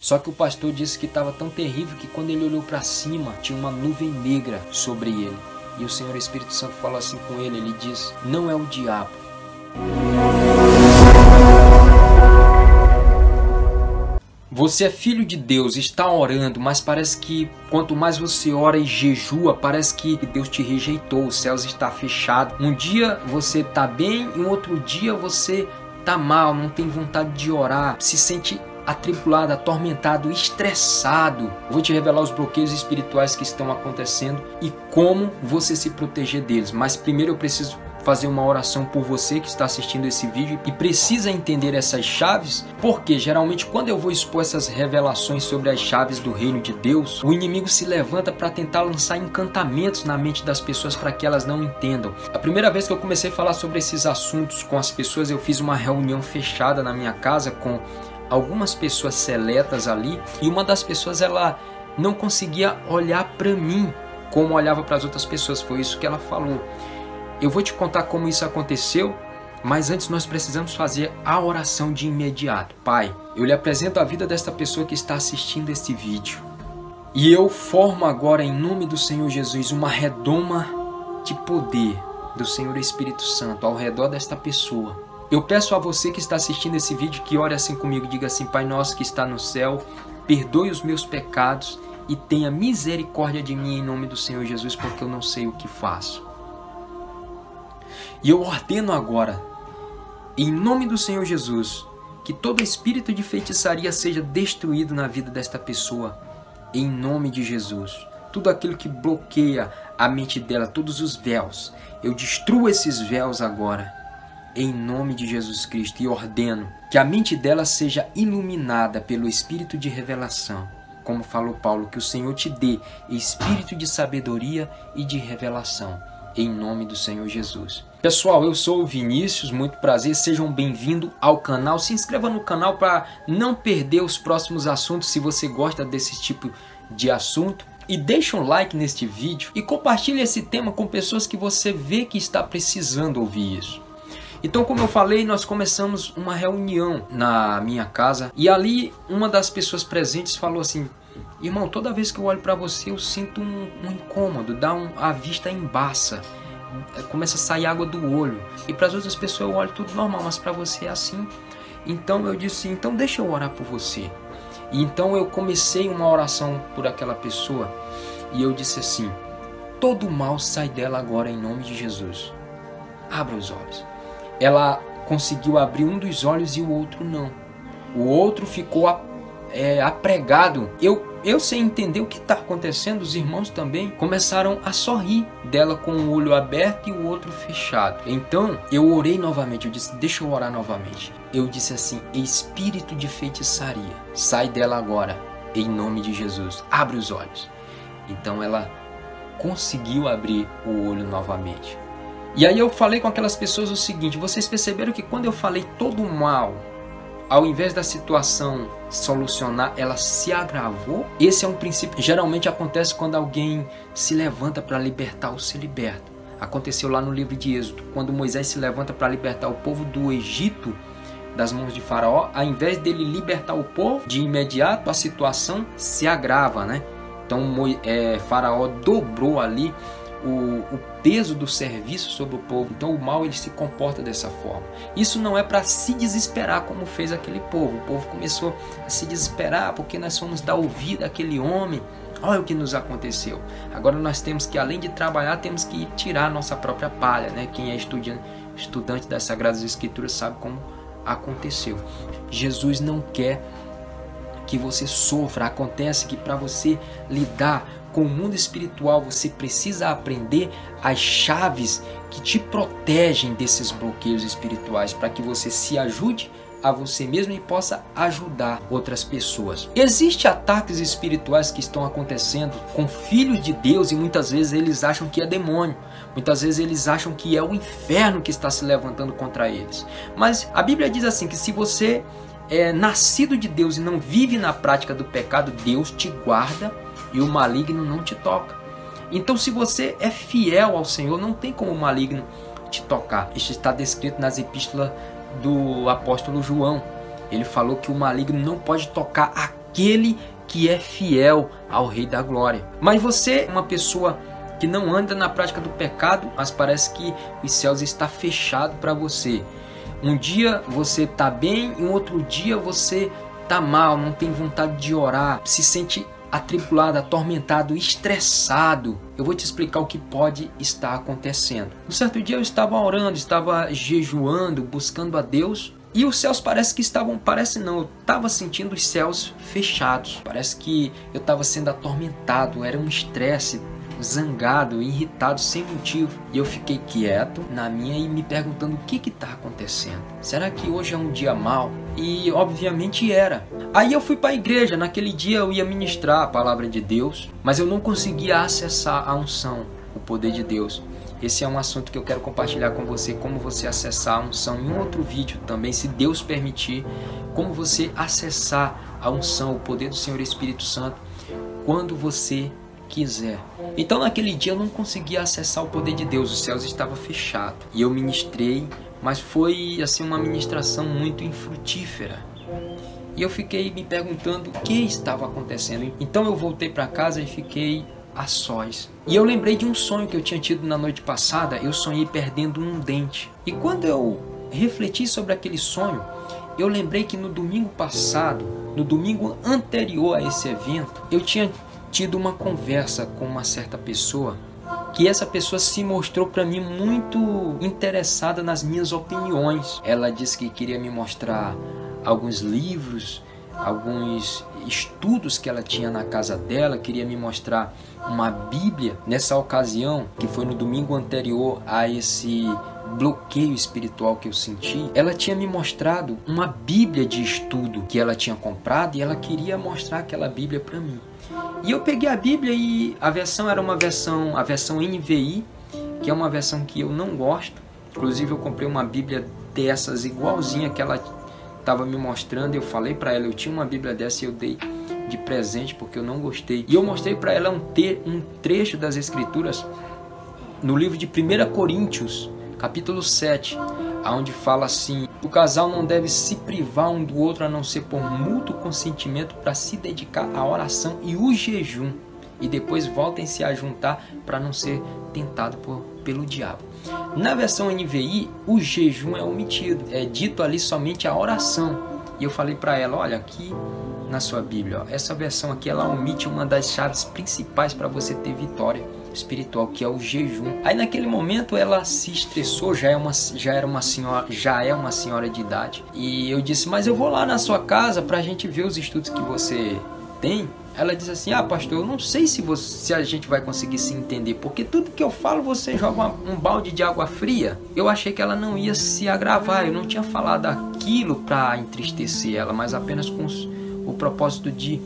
Só que o pastor disse que estava tão terrível que quando ele olhou para cima, tinha uma nuvem negra sobre ele. E o Senhor Espírito Santo falou assim com ele, ele diz, não é o diabo. Você é filho de Deus, está orando, mas parece que quanto mais você ora e jejua, parece que Deus te rejeitou, os céus estão fechados. Um dia você está bem e um outro dia você está mal, não tem vontade de orar, se sente atribulado, atormentado, estressado. Vou te revelar os bloqueios espirituais que estão acontecendo e como você se proteger deles. Mas primeiro eu preciso fazer uma oração por você que está assistindo esse vídeo e precisa entender essas chaves, porque geralmente quando eu vou expor essas revelações sobre as chaves do reino de Deus, o inimigo se levanta para tentar lançar encantamentos na mente das pessoas para que elas não entendam. A primeira vez que eu comecei a falar sobre esses assuntos com as pessoas, eu fiz uma reunião fechada na minha casa com algumas pessoas seletas ali, e uma das pessoas ela não conseguia olhar para mim como olhava para as outras pessoas, foi isso que ela falou. Eu vou te contar como isso aconteceu, mas antes nós precisamos fazer a oração de imediato. Pai, eu lhe apresento a vida desta pessoa que está assistindo este vídeo. E eu formo agora em nome do Senhor Jesus uma redoma de poder do Senhor Espírito Santo ao redor desta pessoa. Eu peço a você que está assistindo esse vídeo que ore assim comigo, diga assim, Pai nosso que está no céu, perdoe os meus pecados e tenha misericórdia de mim em nome do Senhor Jesus, porque eu não sei o que faço. E eu ordeno agora, em nome do Senhor Jesus, que todo espírito de feitiçaria seja destruído na vida desta pessoa, em nome de Jesus. Tudo aquilo que bloqueia a mente dela, todos os véus, eu destruo esses véus agora, em nome de Jesus Cristo, e ordeno que a mente dela seja iluminada pelo espírito de revelação. Como falou Paulo, que o Senhor te dê espírito de sabedoria e de revelação, em nome do Senhor Jesus. Pessoal, eu sou o Vinícius, muito prazer, sejam bem-vindos ao canal. Se inscreva no canal para não perder os próximos assuntos, se você gosta desse tipo de assunto. E deixa um like neste vídeo e compartilhe esse tema com pessoas que você vê que está precisando ouvir isso. Então, como eu falei, nós começamos uma reunião na minha casa e ali uma das pessoas presentes falou assim, irmão, toda vez que eu olho para você eu sinto um incômodo, a vista embaça, começa a sair água do olho, e para as outras pessoas eu olho tudo normal, mas para você é assim. Então eu disse, então deixa eu orar por você. E então eu comecei uma oração por aquela pessoa e eu disse assim, todo mal sai dela agora em nome de Jesus. Abra os olhos. Ela conseguiu abrir um dos olhos e o outro não. O outro ficou apregado. Eu sem entender o que está acontecendo, os irmãos também começaram a sorrir dela com o olho aberto e o outro fechado. Então eu orei novamente, eu disse, deixa eu orar novamente. Eu disse assim, espírito de feitiçaria, sai dela agora, em nome de Jesus, abre os olhos. Então ela conseguiu abrir o olho novamente. E aí eu falei com aquelas pessoas o seguinte, vocês perceberam que quando eu falei todo o mal, ao invés da situação solucionar, ela se agravou? Esse é um princípio que geralmente acontece quando alguém se levanta para libertar ou se liberta. Aconteceu lá no livro de Êxodo, quando Moisés se levanta para libertar o povo do Egito das mãos de Faraó, ao invés dele libertar o povo, de imediato a situação se agrava, né? Então Faraó dobrou ali o peso do serviço sobre o povo. Então o mal ele se comporta dessa forma. Isso não é para se desesperar como fez aquele povo. O povo começou a se desesperar porque nós fomos dar ouvido àquele homem. Olha o que nos aconteceu. Agora nós temos que, além de trabalhar, temos que tirar a nossa própria palha, né? Quem é estudante das Sagradas Escrituras sabe como aconteceu. Jesus não quer que você sofra. Acontece que para você lidar com o mundo espiritual, você precisa aprender as chaves que te protegem desses bloqueios espirituais, para que você se ajude a você mesmo e possa ajudar outras pessoas. Existem ataques espirituais que estão acontecendo com filhos de Deus e muitas vezes eles acham que é demônio. Muitas vezes eles acham que é o inferno que está se levantando contra eles. Mas a Bíblia diz assim, que se você é nascido de Deus e não vive na prática do pecado, Deus te guarda e o maligno não te toca. Então, se você é fiel ao Senhor, não tem como o maligno te tocar. Isso está descrito nas epístolas do apóstolo João. Ele falou que o maligno não pode tocar a aquele que é fiel ao Rei da Glória. Mas você é uma pessoa que não anda na prática do pecado, mas parece que os céus estão fechados para você. Um dia você está bem e um outro dia você está mal, não tem vontade de orar, se sente atribulado, atormentado, estressado. Eu vou te explicar o que pode estar acontecendo. Um certo dia eu estava orando, estava jejuando, buscando a Deus, e os céus parece que estavam, eu estava sentindo os céus fechados. Parece que eu estava sendo atormentado, era um estresse, zangado, irritado sem motivo. E eu fiquei quieto na minha e me perguntando o que está acontecendo. Será que hoje é um dia mau? E obviamente era. Aí eu fui para a igreja. Naquele dia eu ia ministrar a palavra de Deus, mas eu não conseguia acessar a unção, o poder de Deus. Esse é um assunto que eu quero compartilhar com você, como você acessar a unção em um outro vídeo também, se Deus permitir, como você acessar a unção, o poder do Senhor Espírito Santo, quando você quiser. Então naquele dia eu não conseguia acessar o poder de Deus, os céus estavam fechados. E eu ministrei, mas foi assim uma ministração muito infrutífera. E eu fiquei me perguntando o que estava acontecendo. Então eu voltei para casa e fiquei a sós. E eu lembrei de um sonho que eu tinha tido na noite passada. Eu sonhei perdendo um dente. E quando eu refleti sobre aquele sonho, eu lembrei que no domingo passado, no domingo anterior a esse evento, eu tinha tido uma conversa com uma certa pessoa, que essa pessoa se mostrou para mim muito interessada nas minhas opiniões. Ela disse que queria me mostrar alguns livros, alguns estudos que ela tinha na casa dela, queria me mostrar uma Bíblia. Nessa ocasião, que foi no domingo anterior a esse bloqueio espiritual que eu senti, ela tinha me mostrado uma Bíblia de estudo que ela tinha comprado e ela queria mostrar aquela Bíblia para mim. E eu peguei a Bíblia e a versão era a versão NVI, que é uma versão que eu não gosto. Inclusive eu comprei uma Bíblia dessas igualzinha que ela estava me mostrando, e eu falei para ela, eu tinha uma Bíblia dessa e eu dei de presente porque eu não gostei. E eu mostrei para ela um trecho das Escrituras no livro de 1 Coríntios, capítulo 7, onde fala assim: o casal não deve se privar um do outro a não ser por mútuo consentimento, para se dedicar à oração e o jejum, e depois voltem-se a juntar para não ser tentado pelo diabo. Na versão NVI, o jejum é omitido, é dito ali somente a oração. E eu falei para ela, olha, aqui na sua Bíblia, ó, essa versão aqui ela omite uma das chaves principais para você ter vitória espiritual, que é o jejum. Aí naquele momento ela se estressou, já é uma senhora de idade, e eu disse, mas eu vou lá na sua casa para a gente ver os estudos que você tem. Ela diz assim, pastor, eu não sei se a gente vai conseguir se entender, porque tudo que eu falo você joga um balde de água fria. Eu achei que ela não ia se agravar, eu não tinha falado aquilo para entristecer ela, mas apenas com o propósito de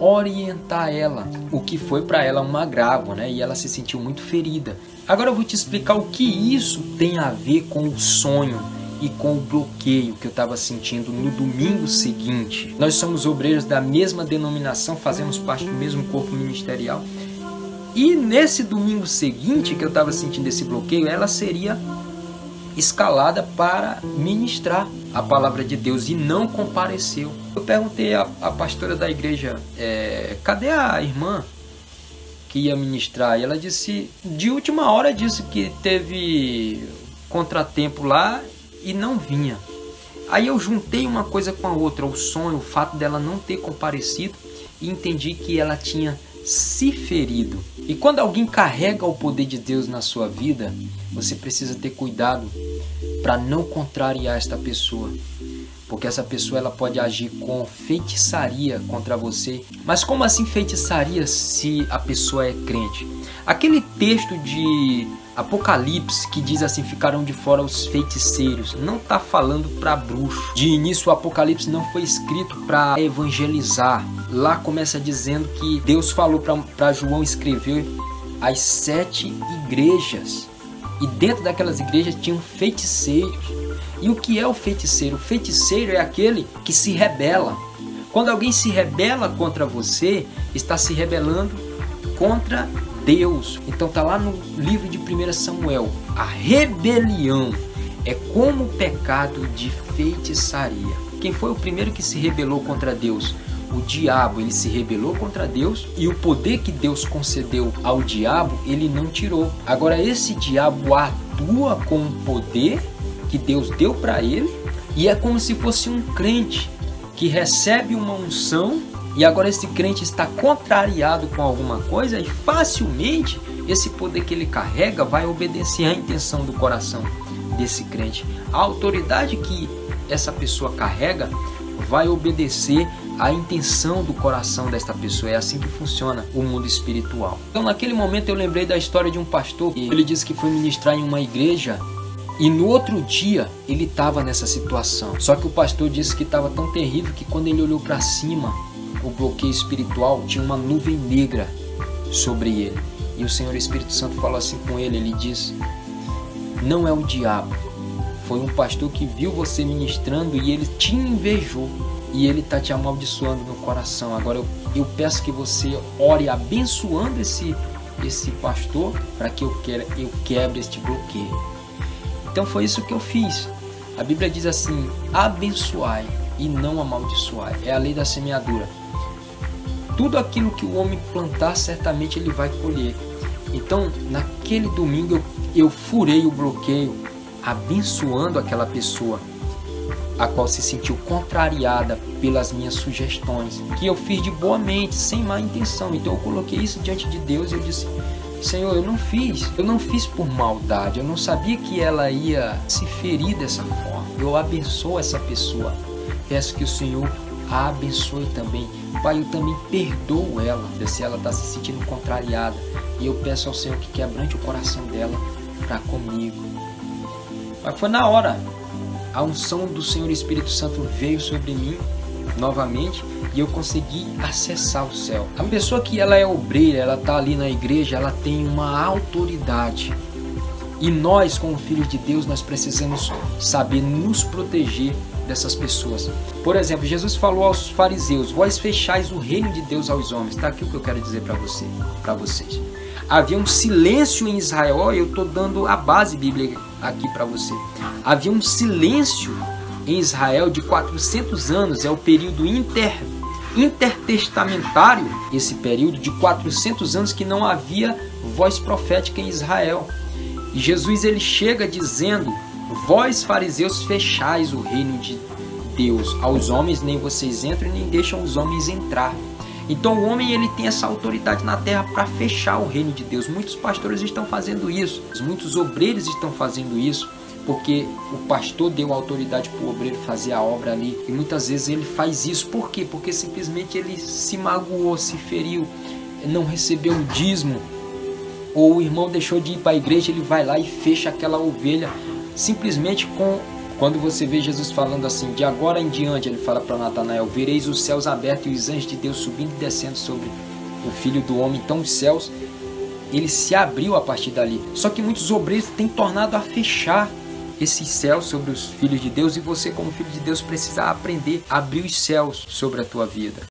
orientar ela, o que foi para ela um agravo, né? E ela se sentiu muito ferida. Agora eu vou te explicar o que isso tem a ver com o sonho e com o bloqueio que eu estava sentindo no domingo seguinte. Nós somos obreiros da mesma denominação, fazemos parte do mesmo corpo ministerial. E nesse domingo seguinte que eu estava sentindo esse bloqueio, ela seria escalada para ministrar a palavra de Deus e não compareceu. Eu perguntei à pastora da igreja, cadê a irmã que ia ministrar? E ela disse, de última hora, disse que teve contratempo lá e não vinha. Aí eu juntei uma coisa com a outra, o sonho, o fato dela não ter comparecido, e entendi que ela tinha se ferido. E quando alguém carrega o poder de Deus na sua vida, você precisa ter cuidado para não contrariar esta pessoa, porque essa pessoa ela pode agir com feitiçaria contra você. Mas como assim feitiçaria se a pessoa é crente? Aquele texto de Apocalipse que diz assim, ficarão de fora os feiticeiros, não está falando para bruxo. De início o Apocalipse não foi escrito para evangelizar. Lá começa dizendo que Deus falou para João escrever as 7 igrejas, e dentro daquelas igrejas tinham feiticeiros. E o que é o feiticeiro? O feiticeiro é aquele que se rebela. Quando alguém se rebela contra você, está se rebelando contra Deus. Então está lá no livro de 1 Samuel. A rebelião é como o pecado de feitiçaria. Quem foi o primeiro que se rebelou contra Deus? o diabo ele se rebelou contra Deus e o poder que Deus concedeu ao diabo ele não tirou. Agora esse diabo atua com o poder que Deus deu para ele e é como se fosse um crente que recebe uma unção e agora esse crente está contrariado com alguma coisa e facilmente esse poder que ele carrega vai obedecer à intenção do coração desse crente. A autoridade que essa pessoa carrega vai obedecer à intenção do coração desta pessoa. É assim que funciona o mundo espiritual. Então naquele momento eu lembrei da história de um pastor. Ele disse que foi ministrar em uma igreja e no outro dia ele estava nessa situação. Só que o pastor disse que estava tão terrível que quando ele olhou para cima, o bloqueio espiritual tinha uma nuvem negra sobre ele. E o Senhor Espírito Santo falou assim com ele, ele disse: não é o diabo, foi um pastor que viu você ministrando e ele te invejou e ele está te amaldiçoando no coração. Agora eu peço que você ore abençoando esse pastor para que eu quebre este bloqueio. Então foi isso que eu fiz. A Bíblia diz assim: abençoai e não amaldiçoai. É a lei da semeadura. Tudo aquilo que o homem plantar, certamente ele vai colher. Então, naquele domingo, eu furei o bloqueio, abençoando aquela pessoa, a qual se sentiu contrariada pelas minhas sugestões, que eu fiz de boa mente, sem má intenção. Então, eu coloquei isso diante de Deus e eu disse: Senhor, eu não fiz por maldade, eu não sabia que ela ia se ferir dessa forma. Eu abençoo essa pessoa. Peço que o Senhor a abençoe também. Pai, eu também perdoo ela, se ela está se sentindo contrariada. E eu peço ao Senhor que quebrante o coração dela para comigo. Mas foi na hora. A unção do Senhor Espírito Santo veio sobre mim novamente e eu consegui acessar o céu. A pessoa que ela é obreira, ela está ali na igreja, ela tem uma autoridade. E nós, como filhos de Deus, nós precisamos saber nos proteger dessas pessoas. Por exemplo, Jesus falou aos fariseus: vós fechais o reino de Deus aos homens. Está aqui o que eu quero dizer para vocês. Havia um silêncio em Israel. Eu estou dando a base bíblica aqui para você. Havia um silêncio em Israel de 400 anos. É o período intertestamentário. Esse período de 400 anos que não havia voz profética em Israel. E Jesus ele chega dizendo: vós fariseus fechais o reino de Deus aos homens, nem vocês entram nem deixam os homens entrar. Então o homem ele tem essa autoridade na terra para fechar o reino de Deus. Muitos pastores estão fazendo isso, muitos obreiros estão fazendo isso, porque o pastor deu autoridade para o obreiro fazer a obra ali. E muitas vezes ele faz isso. Por quê? Porque simplesmente ele se magoou, se feriu, não recebeu o dízimo, ou o irmão deixou de ir para a igreja, ele vai lá e fecha aquela ovelha. Simplesmente quando você vê Jesus falando assim: de agora em diante, ele fala para Natanael: vereis os céus abertos e os anjos de Deus subindo e descendo sobre o Filho do Homem. Então os céus, ele se abriu a partir dali. Só que muitos obreiros têm tornado a fechar esses céus sobre os filhos de Deus, e você como filho de Deus precisa aprender a abrir os céus sobre a tua vida.